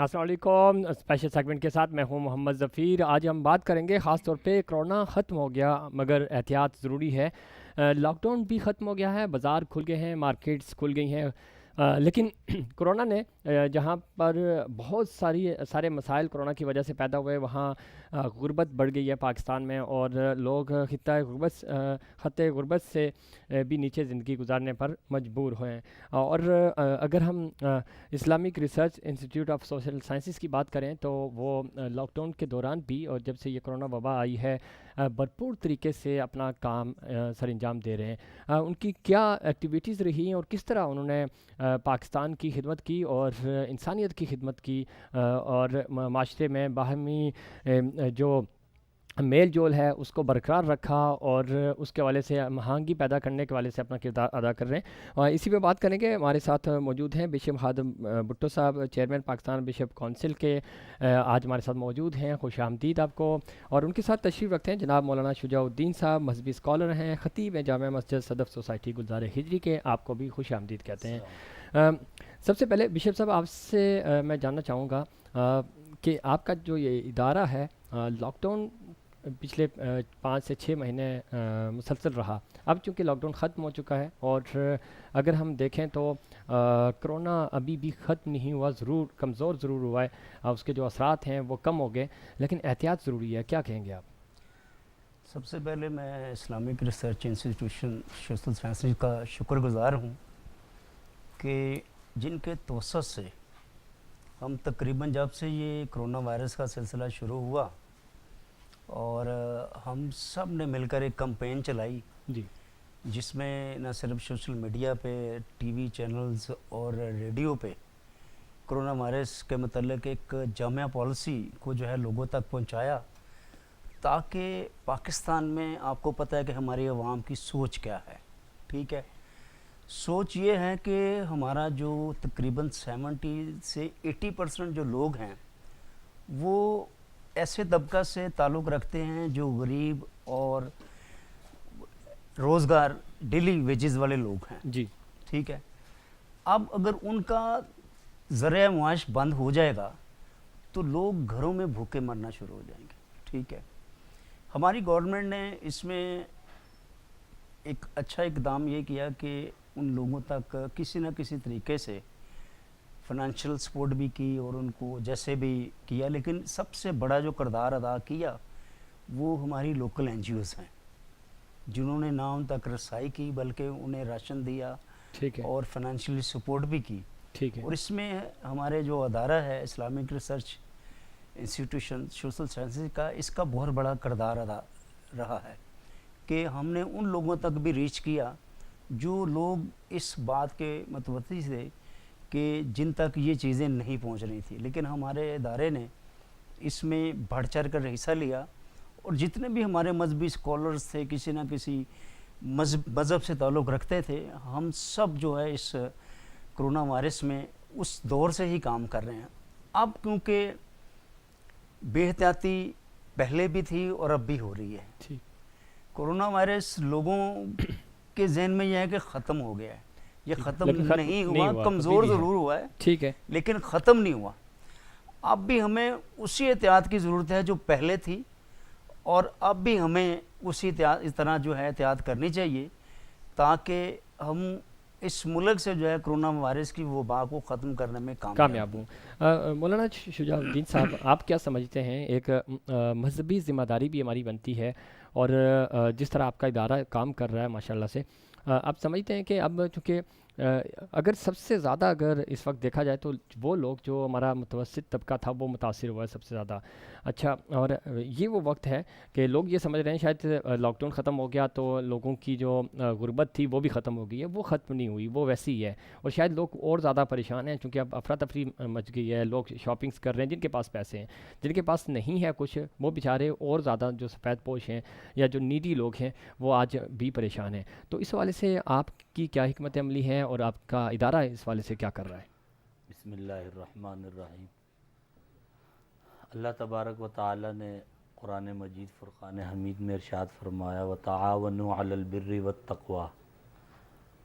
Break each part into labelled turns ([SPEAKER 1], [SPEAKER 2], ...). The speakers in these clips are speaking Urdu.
[SPEAKER 1] السلام علیکم، اسپیشل سیگمنٹ کے ساتھ میں ہوں محمد ظفیر۔ آج ہم بات کریں گے خاص طور پہ کرونا ختم ہو گیا مگر احتیاط ضروری ہے۔ لاک ڈاؤن بھی ختم ہو گیا ہے، بازار کھل گئے ہیں، مارکیٹس کھل گئی ہیں، لیکن کرونا نے جہاں پر بہت سارے مسائل کرونا کی وجہ سے پیدا ہوئے، وہاں غربت بڑھ گئی ہے پاکستان میں، اور لوگ خطۂ غربت سے بھی نیچے زندگی گزارنے پر مجبور ہوئے ہیں۔ اور اگر ہم Islamic research institute of social sciences کی بات کریں تو وہ لاک ڈاؤن کے دوران بھی اور جب سے یہ کرونا وبا آئی ہے بھرپور طریقے سے اپنا کام سر انجام دے رہے ہیں۔ ان کی کیا ایکٹیویٹیز رہی ہیں اور کس طرح انہوں نے پاکستان کی خدمت کی اور انسانیت کی خدمت کی، اور معاشرے میں باہمی جو میل جول ہے اس کو برقرار رکھا، اور اس کے والے سے ہماہنگی پیدا کرنے کے والے سے اپنا کردار ادا کر رہے ہیں۔ اور اسی پہ بات کریں گے، ہمارے ساتھ موجود ہیں بشپ خادم بھٹو صاحب، چیئرمین پاکستان بشپ کونسل کے، آج ہمارے ساتھ موجود ہیں۔ خوش آمدید آپ کو۔ اور ان کے ساتھ تشریف رکھتے ہیں جناب مولانا شجاع الدین صاحب، مذہبی اسکالر ہیں، خطیب ہیں جامع مسجد صدف سوسائٹی گلزار ہجری کے، آپ کو بھی خوش آمدید کہتے ہیں۔ سب سے پہلے بشپ صاحب آپ سے میں جاننا چاہوں گا کہ آپ کا جو یہ ادارہ ہے، لاک ڈاؤن پچھلے 5 سے 6 مہینے مسلسل رہا، اب چونکہ لاک ڈاؤن ختم ہو چکا ہے، اور اگر ہم دیکھیں تو کرونا ابھی بھی ختم نہیں ہوا، کمزور ضرور ہوا ہے، اس کے جو اثرات ہیں وہ کم ہو گئے، لیکن احتیاط ضروری ہے، کیا کہیں گے آپ؟
[SPEAKER 2] سب سے پہلے میں Islamic research institution social sciences کا شکر گزار ہوں کہ جن کے توسط سے ہم تقریباً جب سے یہ کرونا وائرس کا سلسلہ شروع ہوا اور ہم سب نے مل کر ایک کمپین چلائی،
[SPEAKER 1] جی
[SPEAKER 2] جس میں نہ صرف سوشل میڈیا پہ، ٹی وی چینلز اور ریڈیو پہ کرونا وائرس کے متعلق ایک جامع پالیسی کو جو ہے لوگوں تک پہنچایا، تاکہ پاکستان میں آپ کو پتہ ہے کہ ہماری عوام کی سوچ کیا ہے، ٹھیک ہے۔ سوچ یہ ہے کہ ہمارا جو تقریباً 70 سے 80% جو لوگ ہیں وہ ایسے طبقہ سے تعلق رکھتے ہیں جو غریب اور روزگار ڈیلی ویجز والے لوگ ہیں،
[SPEAKER 1] جی
[SPEAKER 2] ٹھیک ہے۔ اب اگر ان کا ذریعہ معاش بند ہو جائے گا تو لوگ گھروں میں بھوکے مرنا شروع ہو جائیں گے، ٹھیک ہے۔ ہماری گورنمنٹ نے اس میں ایک اچھا اقدام یہ کیا کہ ان لوگوں تک کسی نہ کسی طریقے سے فنانشل سپورٹ بھی کی اور ان کو جیسے بھی کیا، لیکن سب سے بڑا جو کردار ادا کیا وہ ہماری لوکل این جی اوز ہیں، جنہوں نے نہ ان تک رسائی کی بلکہ انہیں راشن دیا
[SPEAKER 1] ٹھیک ہے،
[SPEAKER 2] اور فنانشلی سپورٹ بھی کی۔
[SPEAKER 1] ٹھیک ہے،
[SPEAKER 2] اور اس میں ہمارے جو ادارہ ہے Islamic research institution social sciences کا، اس کا بہت بڑا کردار ادا رہا ہے کہ ہم نے ان لوگوں تک بھی ریچ کیا جو لوگ اس بات کے متوجہ تھے کہ جن تک یہ چیزیں نہیں پہنچ رہی تھی، لیکن ہمارے ادارے نے اس میں بڑھ چڑھ کر حصہ لیا، اور جتنے بھی ہمارے مذہبی اسکالرز تھے، کسی نہ کسی مذہب سے تعلق رکھتے تھے، ہم سب جو ہے اس کرونا وائرس میں اس دور سے ہی کام کر رہے ہیں۔ اب کیونکہ بے احتیاطی پہلے بھی تھی اور اب بھی ہو رہی ہے،
[SPEAKER 1] ٹھیک،
[SPEAKER 2] کرونا وائرس لوگوں کے ذہن میں یہ ہے کہ ختم ہو گیا ہے، یہ ختم
[SPEAKER 1] لیکن ختم
[SPEAKER 2] نہیں
[SPEAKER 1] نہیں
[SPEAKER 2] ہوا،
[SPEAKER 1] ہوا، ابھی
[SPEAKER 2] کمزور
[SPEAKER 1] بھی ہے،
[SPEAKER 2] ضرور ہوا ہے
[SPEAKER 1] ٹھیک ہے،
[SPEAKER 2] لیکن ختم نہیں ہوا۔ اب بھی ہمیں اسی احتیاط کی ضرورت ہے جو پہلے تھی، اور اب بھی ہمیں اسی طرح جو ہے احتیاط کرنی چاہیے تاکہ ہم اس ملک سے جو ہے کرونا وائرس کی وبا کو ختم کرنے میں
[SPEAKER 1] کامیاب
[SPEAKER 2] کامیاب ہوں۔
[SPEAKER 1] ہوں۔ مولانا شجاع الدین صاحب، آپ کیا سمجھتے ہیں، ایک مذہبی ذمہ داری بھی ہماری بنتی ہے، اور جس طرح آپ کا ادارہ کام کر رہا ہے ماشاءاللہ سے، آپ سمجھتے ہیں کہ اب چونکہ اگر سب سے زیادہ اگر اس وقت دیکھا جائے تو وہ لوگ جو ہمارا متوسط طبقہ تھا وہ متاثر ہوا ہے سب سے زیادہ، اچھا، اور یہ وہ وقت ہے کہ لوگ یہ سمجھ رہے ہیں شاید لاک ڈاؤن ختم ہو گیا تو لوگوں کی جو غربت تھی وہ بھی ختم ہو گئی ہے، وہ ختم نہیں ہوئی، وہ ویسی ہی ہے، اور شاید لوگ اور زیادہ پریشان ہیں چونکہ اب افراتفری مچ گئی ہے، لوگ شاپنگس کر رہے ہیں جن کے پاس پیسے ہیں، جن کے پاس نہیں ہے کچھ وہ بیچارے اور زیادہ جو سفید پوش ہیں یا جو نیڈی لوگ ہیں وہ آج بھی پریشان ہیں۔ تو اس حوالے سے آپ کی کیا حکمت عملی ہے اور آپ کا ادارہ اس حوالے سے کیا کر رہا ہے؟
[SPEAKER 3] بسم اللہ الرحمن الرحیم۔ اللہ تبارک و تعالی نے قرآن مجید فرقان حمید میں ارشاد فرمایا وَتَعَاوَنُوا عَلَى الْبِرِّ وَالتَّقْوَى،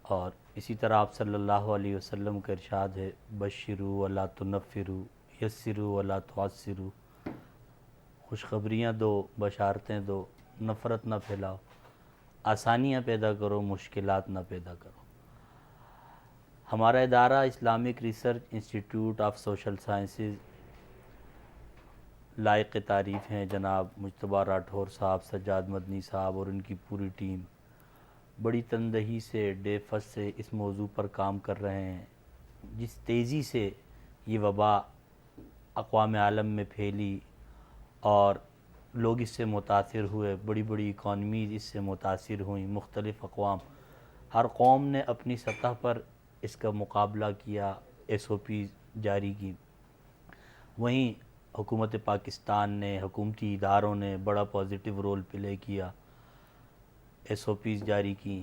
[SPEAKER 3] اور اسی طرح آپ صلی اللہ علیہ وسلم کا ارشاد ہے بشروا ولا تنفروا، یسروا ولا تعسروا، خوشخبریاں دو، بشارتیں دو، نفرت نہ پھیلاؤ، آسانیاں پیدا کرو، مشکلات نہ پیدا کرو۔ ہمارا ادارہ Islamic research institute of social sciences لائق تعریف ہیں جناب مجتبیٰ راٹھور صاحب، سجاد مدنی صاحب اور ان کی پوری ٹیم بڑی تندہی سے ڈے فرسٹ سے اس موضوع پر کام کر رہے ہیں۔ جس تیزی سے یہ وبا اقوام عالم میں پھیلی اور لوگ اس سے متاثر ہوئے، بڑی بڑی اکانومیز اس سے متاثر ہوئیں، مختلف اقوام، ہر قوم نے اپنی سطح پر اس کا مقابلہ کیا، ایس او پی جاری کی۔ وہیں حکومت پاکستان نے، حکومتی اداروں نے بڑا پازیٹیو رول پلے کیا، ایس او پیز جاری کی۔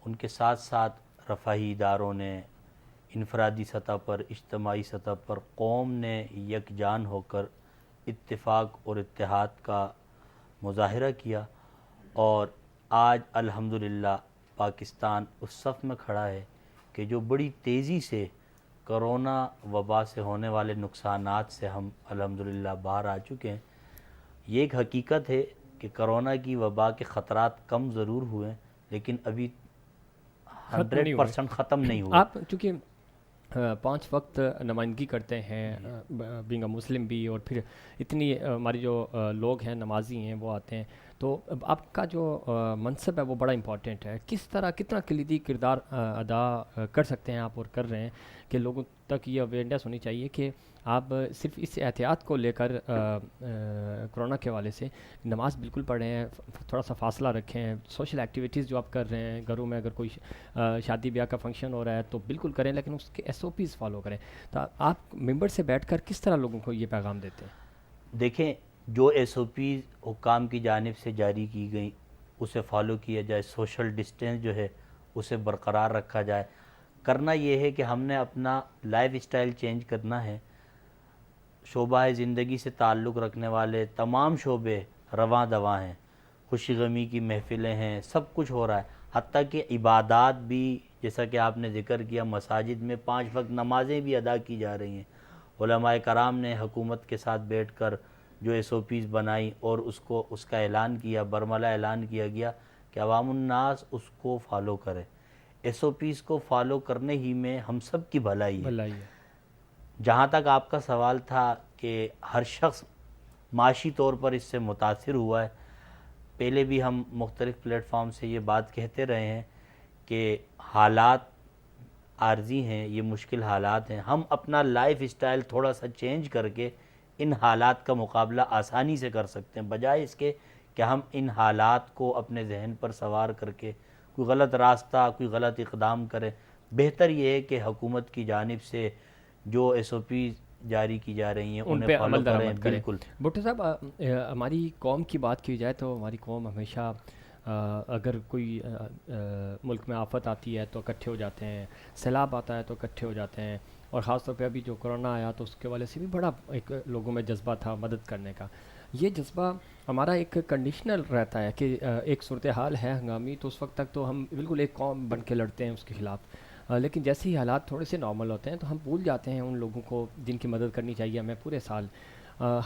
[SPEAKER 3] ان کے ساتھ ساتھ رفاہی اداروں نے، انفرادی سطح پر، اجتماعی سطح پر قوم نے یکجان ہو کر اتفاق اور اتحاد کا مظاہرہ کیا، اور آج الحمدللہ پاکستان اس صف میں کھڑا ہے کہ جو بڑی تیزی سے کرونا وبا سے ہونے والے نقصانات سے ہم الحمدللہ باہر آ چکے ہیں۔ یہ ایک حقیقت ہے کہ کرونا کی وبا کے خطرات کم ضرور ہوئے لیکن ابھی 100% ختم نہیں ہوئے۔
[SPEAKER 1] آپ چونکہ 5 وقت نمائندگی کرتے ہیں، بینگ اے مسلم بھی، اور پھر اتنی ہماری جو لوگ ہیں نمازی ہیں وہ آتے ہیں، تو آپ کا جو منصب ہے وہ بڑا امپورٹنٹ ہے۔ کس طرح کتنا کلیدی کردار ادا کر سکتے ہیں آپ اور کر رہے ہیں کہ لوگوں تک یہ اویئرنیس ہونی چاہیے کہ آپ صرف اس احتیاط کو لے کر کرونا کے حوالے سے نماز بالکل پڑھ رہے ہیں، تھوڑا سا فاصلہ رکھیں، سوشل ایکٹیویٹیز جو آپ کر رہے ہیں گھروں میں، اگر کوئی شادی بیاہ کا فنکشن ہو رہا ہے تو بالکل کریں، لیکن اس کے ایس او پیز فالو کریں۔ تو آپ ممبر سے بیٹھ کر کس طرح لوگوں کو یہ پیغام دیتے ہیں؟
[SPEAKER 3] دیکھیں، جو ایس او پیز حکام کی جانب سے جاری کی گئیں اسے فالو کیا جائے، سوشل ڈسٹینس جو ہے اسے برقرار رکھا جائے۔ کرنا یہ ہے کہ ہم نے اپنا لائف اسٹائل چینج کرنا ہے۔ شعبہ زندگی سے تعلق رکھنے والے تمام شعبے رواں دواں ہیں، خوشی غمی کی محفلیں ہیں، سب کچھ ہو رہا ہے، حتیٰ کہ عبادات بھی، جیسا کہ آپ نے ذکر کیا، مساجد میں 5 وقت نمازیں بھی ادا کی جا رہی ہیں۔ علماء کرام نے حکومت کے ساتھ بیٹھ کر جو ایس او پیز بنائی اور اس کا اعلان کیا، برملا اعلان کیا گیا کہ عوام الناس اس کو فالو کرے۔ ایس او پیز کو فالو کرنے ہی میں ہم سب کی بھلائی ہے۔ جہاں تک آپ کا سوال تھا کہ ہر شخص معاشی طور پر اس سے متاثر ہوا ہے، پہلے بھی ہم مختلف پلیٹ فارم سے یہ بات کہتے رہے ہیں کہ حالات عارضی ہیں، یہ مشکل حالات ہیں، ہم اپنا لائف اسٹائل تھوڑا سا چینج کر کے ان حالات کا مقابلہ آسانی سے کر سکتے ہیں، بجائے اس کے کہ ہم ان حالات کو اپنے ذہن پر سوار کر کے کوئی غلط راستہ، کوئی غلط اقدام کریں۔ بہتر یہ ہے کہ حکومت کی جانب سے جو ایس او پی جاری کی جا رہی ہیں
[SPEAKER 1] ان
[SPEAKER 3] انہیں
[SPEAKER 1] پہ
[SPEAKER 3] فالو
[SPEAKER 1] عمل
[SPEAKER 3] کریں۔
[SPEAKER 1] درآمد کریں۔
[SPEAKER 3] بالکل۔
[SPEAKER 1] بھٹو صاحب، ہماری قوم کی بات کی جائے تو ہماری قوم ہمیشہ اگر کوئی ملک میں آفت آتی ہے تو اکٹھے ہو جاتے ہیں، سیلاب آتا ہے تو اکٹھے ہو جاتے ہیں، اور خاص طور پہ ابھی جو کرونا آیا تو اس کے والے سے بھی بڑا ایک لوگوں میں جذبہ تھا مدد کرنے کا۔ یہ جذبہ ہمارا ایک کنڈیشنل رہتا ہے کہ ایک صورتحال ہے ہنگامی، تو اس وقت تک تو ہم بالکل ایک قوم بن کے لڑتے ہیں اس کے خلاف، لیکن جیسے ہی حالات تھوڑے سے نارمل ہوتے ہیں تو ہم بھول جاتے ہیں ان لوگوں کو جن کی مدد کرنی چاہیے ہمیں پورے سال۔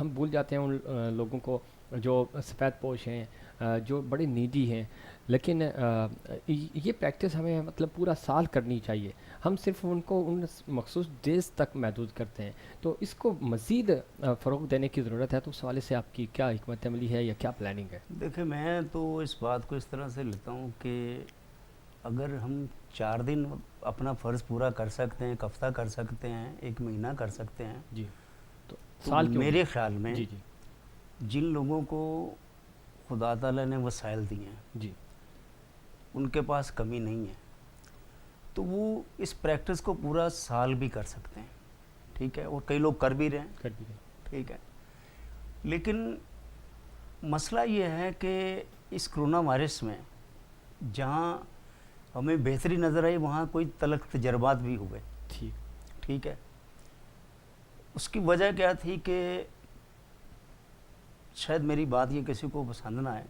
[SPEAKER 1] ہم بھول جاتے ہیں ان لوگوں کو جو سفید پوش ہیں، جو بڑے نیڈی ہیں، لیکن یہ پریکٹس ہمیں مطلب پورا سال کرنی چاہیے۔ ہم صرف ان کو ان مخصوص ڈیز تک محدود کرتے ہیں، تو اس کو مزید فروغ دینے کی ضرورت ہے۔ تو اس حوالے سے آپ کی کیا حکمت عملی ہے یا کیا پلاننگ ہے؟
[SPEAKER 2] دیکھیں، میں تو اس بات کو اس طرح سے لیتا ہوں کہ اگر ہم 4 دن اپنا فرض پورا کر سکتے ہیں، ایک ہفتہ کر سکتے ہیں، 1 مہینہ کر سکتے ہیں،
[SPEAKER 1] جی، تو
[SPEAKER 2] تو
[SPEAKER 1] سال کیوں
[SPEAKER 2] میرے خیال میں
[SPEAKER 1] جی جی
[SPEAKER 2] جن لوگوں کو خدا تعالیٰ نے وسائل دیے ہیں،
[SPEAKER 1] جی
[SPEAKER 2] ان کے پاس کمی نہیں ہے، تو وہ اس پریکٹس کو پورا سال بھی کر سکتے ہیں، ٹھیک ہے، اور کئی لوگ کر بھی رہے ہیں،
[SPEAKER 1] کر بھی
[SPEAKER 2] ٹھیک ہے۔ لیکن مسئلہ یہ ہے کہ اس کرونا وائرس میں جہاں ہمیں بہتری نظر آئی وہاں کوئی تلخ تجربات بھی ہوئے، ٹھیک ہے۔ اس کی وجہ کیا تھی کہ شاید میری بات یہ کسی کو پسند نہ آئے،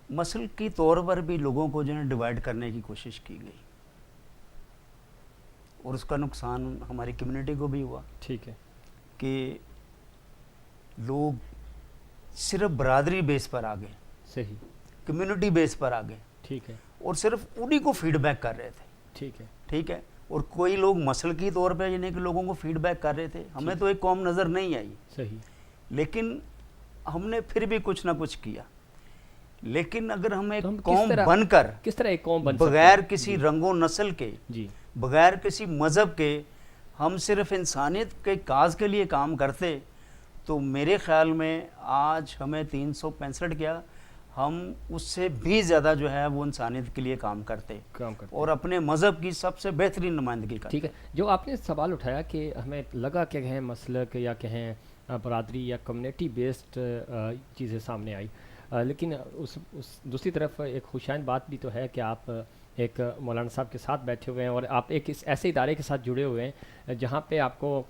[SPEAKER 2] مسلکی طور پر بھی لوگوں کو جو ہے ڈیوائیڈ کرنے کی کوشش کی گئی، اور اس کا نقصان ہماری کمیونٹی کو بھی ہوا،
[SPEAKER 1] ٹھیک ہے۔
[SPEAKER 2] کہ لوگ صرف برادری بیس پر آ گئے,
[SPEAKER 1] صحیح,
[SPEAKER 2] کمیونٹی بیس پر آ گئے,
[SPEAKER 1] ٹھیک ہے,
[SPEAKER 2] اور صرف انہی کو فیڈ بیک کر رہے تھے,
[SPEAKER 1] ٹھیک ہے,
[SPEAKER 2] ٹھیک ہے. اور کوئی لوگ مسلکی طور پہ یعنی کہ لوگوں کو فیڈ بیک کر رہے تھے. ہمیں تو ایک قوم نظر نہیں آئی,
[SPEAKER 1] صحیح,
[SPEAKER 2] لیکن ہم نے پھر بھی کچھ نہ کچھ کیا. لیکن اگر ہم ایک
[SPEAKER 1] تو ہم کس
[SPEAKER 2] قوم
[SPEAKER 1] طرح-
[SPEAKER 2] بن کر
[SPEAKER 1] کس طرح ایک قوم بن سکتے
[SPEAKER 2] بغیر
[SPEAKER 1] ہیں؟
[SPEAKER 2] کسی رنگ و نسل کے,
[SPEAKER 1] جی,
[SPEAKER 2] بغیر کسی مذہب کے, ہم صرف انسانیت کے کاز کے لیے کام کرتے, تو میرے خیال میں آج ہمیں 365 کیا, ہم اس سے بھی زیادہ جو ہے وہ انسانیت کے لیے کام کرتے
[SPEAKER 1] کام کرتے
[SPEAKER 2] اور اپنے مذہب کی سب سے بہترین نمائندگی کرتے.
[SPEAKER 1] ٹھیک ہے. جو آپ نے سوال اٹھایا کہ ہمیں لگا کہ کہیں مسلک یا کہیں برادری یا کمیونٹی بیسڈ چیزیں سامنے آئی, لیکن اس دوسری طرف ایک خوشائن بات بھی تو ہے کہ آپ ایک مولانا صاحب کے ساتھ بیٹھے ہوئے ہیں اور آپ ایک اس ایسے ادارے کے ساتھ جڑے ہوئے ہیں جہاں پہ آپ کو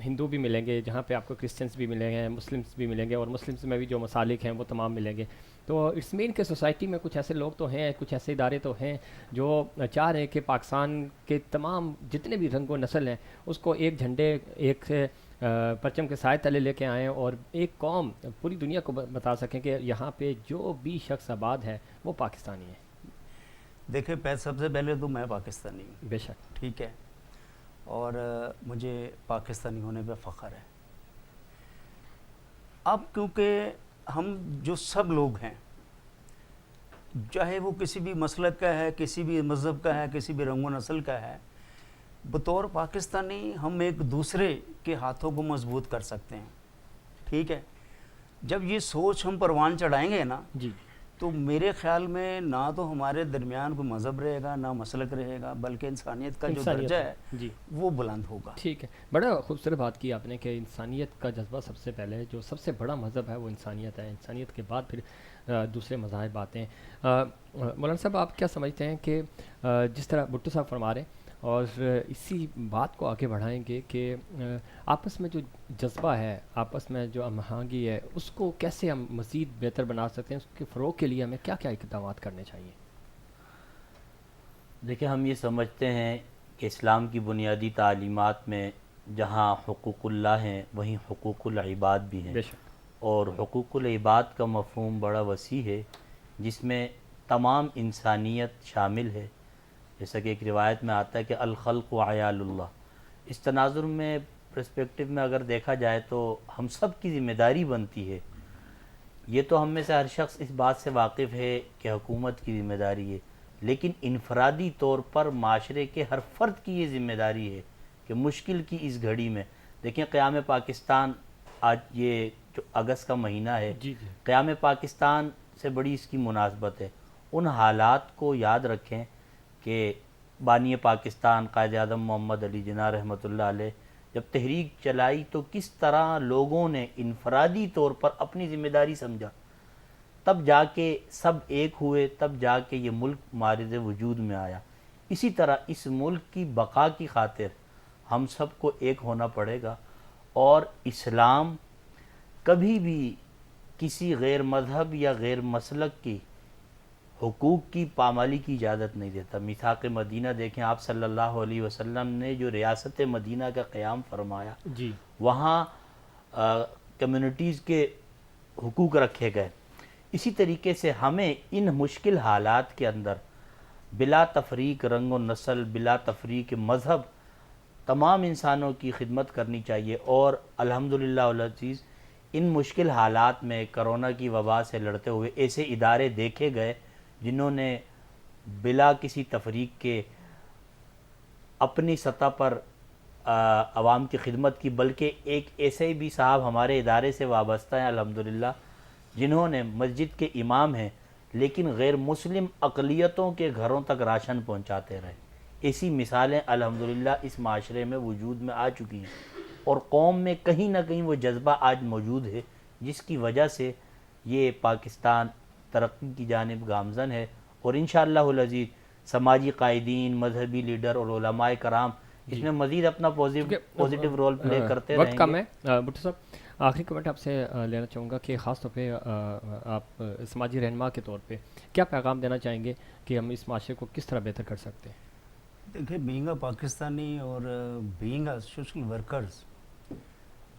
[SPEAKER 1] ہندو بھی ملیں گے, جہاں پہ آپ کو کرسچنس بھی ملیں گے, مسلمس بھی ملیں گے, اور مسلمس میں بھی جو مسالک ہیں وہ تمام ملیں گے. تو اٹس مین کہ سوسائٹی میں کچھ ایسے لوگ تو ہیں, کچھ ایسے ادارے تو ہیں جو چاہ رہے ہیں کہ پاکستان کے تمام جتنے بھی رنگ و نسل ہیں اس کو ایک جھنڈے, ایک پرچم کے سائے تلے لے کے آئیں اور ایک قوم پوری دنیا کو بتا سکیں کہ یہاں پہ جو بھی شخص آباد ہے وہ پاکستانی ہے.
[SPEAKER 2] دیکھیں سب سے پہلے تو میں پاکستانی ہوں,
[SPEAKER 1] بے شک,
[SPEAKER 2] ٹھیک ہے, اور مجھے پاکستانی ہونے پہ فخر ہے. اب کیونکہ ہم جو سب لوگ ہیں, چاہے وہ کسی بھی مسلک کا ہے, کسی بھی مذہب کا ہے, کسی بھی رنگ و نسل کا ہے, بطور پاکستانی ہم ایک دوسرے کے ہاتھوں کو مضبوط کر سکتے ہیں. ٹھیک ہے, جب یہ سوچ ہم پروان چڑھائیں گے نا,
[SPEAKER 1] جی,
[SPEAKER 2] تو میرے خیال میں نہ تو ہمارے درمیان کوئی مذہب رہے گا, نہ مسلک رہے گا, بلکہ انسانیت کا جو درجہ ہے
[SPEAKER 1] جی,
[SPEAKER 2] وہ بلند ہوگا.
[SPEAKER 1] ٹھیک ہے. بڑا خوبصورت بات کی آپ نے کہ انسانیت کا جذبہ سب سے پہلے, جو سب سے بڑا مذہب ہے وہ انسانیت ہے, انسانیت کے بعد پھر دوسرے مذاہب آتے ہیں. مولانا صاحب آپ کیا سمجھتے ہیں کہ جس طرح بھٹو صاحب فرما رہے ہیں, اور اسی بات کو آگے بڑھائیں گے کہ آپس میں جو جذبہ ہے, آپس میں جو ہم آہنگی ہے, اس کو کیسے ہم مزید بہتر بنا سکتے ہیں, اس کے فروغ کے لیے ہمیں کیا کیا اقدامات کرنے چاہیے؟
[SPEAKER 3] دیکھیں, ہم یہ سمجھتے ہیں کہ اسلام کی بنیادی تعلیمات میں جہاں حقوق اللہ ہیں وہیں حقوق العباد بھی ہیں,
[SPEAKER 1] بے شک,
[SPEAKER 3] اور حقوق العباد کا مفہوم بڑا وسیع ہے جس میں تمام انسانیت شامل ہے. جیسا کہ ایک روایت میں آتا ہے کہ الخلق عیال اللہ. اس تناظر میں پرسپیکٹو میں اگر دیکھا جائے تو ہم سب کی ذمہ داری بنتی ہے. یہ تو ہم میں سے ہر شخص اس بات سے واقف ہے کہ حکومت کی ذمہ داری ہے, لیکن انفرادی طور پر معاشرے کے ہر فرد کی یہ ذمہ داری ہے کہ مشکل کی اس گھڑی میں, دیکھیں قیام پاکستان آج یہ جو اگست کا مہینہ ہے,
[SPEAKER 1] جی, جی,
[SPEAKER 3] قیام پاکستان سے بڑی اس کی مناسبت ہے. ان حالات کو یاد رکھیں کہ بانی پاکستان قائد اعظم محمد علی جناح رحمۃ اللہ علیہ جب تحریک چلائی تو کس طرح لوگوں نے انفرادی طور پر اپنی ذمہ داری سمجھا, تب جا کے سب ایک ہوئے, تب جا کے یہ ملک معرض وجود میں آیا. اسی طرح اس ملک کی بقا کی خاطر ہم سب کو ایک ہونا پڑے گا, اور اسلام کبھی بھی کسی غیر مذہب یا غیر مسلک کی حقوق کی پامالی کی اجازت نہیں دیتا. میثاق مدینہ دیکھیں, آپ صلی اللہ علیہ وسلم نے جو ریاست مدینہ کا قیام فرمایا,
[SPEAKER 1] جی,
[SPEAKER 3] وہاں کمیونٹیز کے حقوق رکھے گئے. اسی طریقے سے ہمیں ان مشکل حالات کے اندر بلا تفریق رنگ و نسل, بلا تفریق مذہب, تمام انسانوں کی خدمت کرنی چاہیے. اور الحمدللہ العزیز ان مشکل حالات میں کرونا کی وبا سے لڑتے ہوئے ایسے ادارے دیکھے گئے جنہوں نے بلا کسی تفریق کے اپنی سطح پر عوام کی خدمت کی. بلکہ ایک ایسے بھی صاحب ہمارے ادارے سے وابستہ ہیں الحمدللہ, جنہوں نے مسجد کے امام ہیں لیکن غیر مسلم اقلیتوں کے گھروں تک راشن پہنچاتے رہے. ایسی مثالیں الحمدللہ اس معاشرے میں وجود میں آ چکی ہیں, اور قوم میں کہیں نہ کہیں وہ جذبہ آج موجود ہے جس کی وجہ سے یہ پاکستان ترقی کی جانب گامزن ہے. اور انشاءاللہ العزیز سماجی قائدین, مذہبی لیڈر اور علماء کرام اس میں مزید اپنا پوزیٹیو رول پلے کرتے رہیں گے.
[SPEAKER 1] وقت کم ہے. بھٹو صاحب, آخری کمنٹ آپ سے لینا چاہوں گا کہ خاص طور پہ آپ سماجی رہنما کے طور پہ کیا پیغام دینا چاہیں گے کہ ہم اس معاشرے کو کس طرح بہتر کر سکتے ہیں؟
[SPEAKER 2] دیکھیں, بینگ اے پاکستانی اور بینگ اے سوشل ورکرز,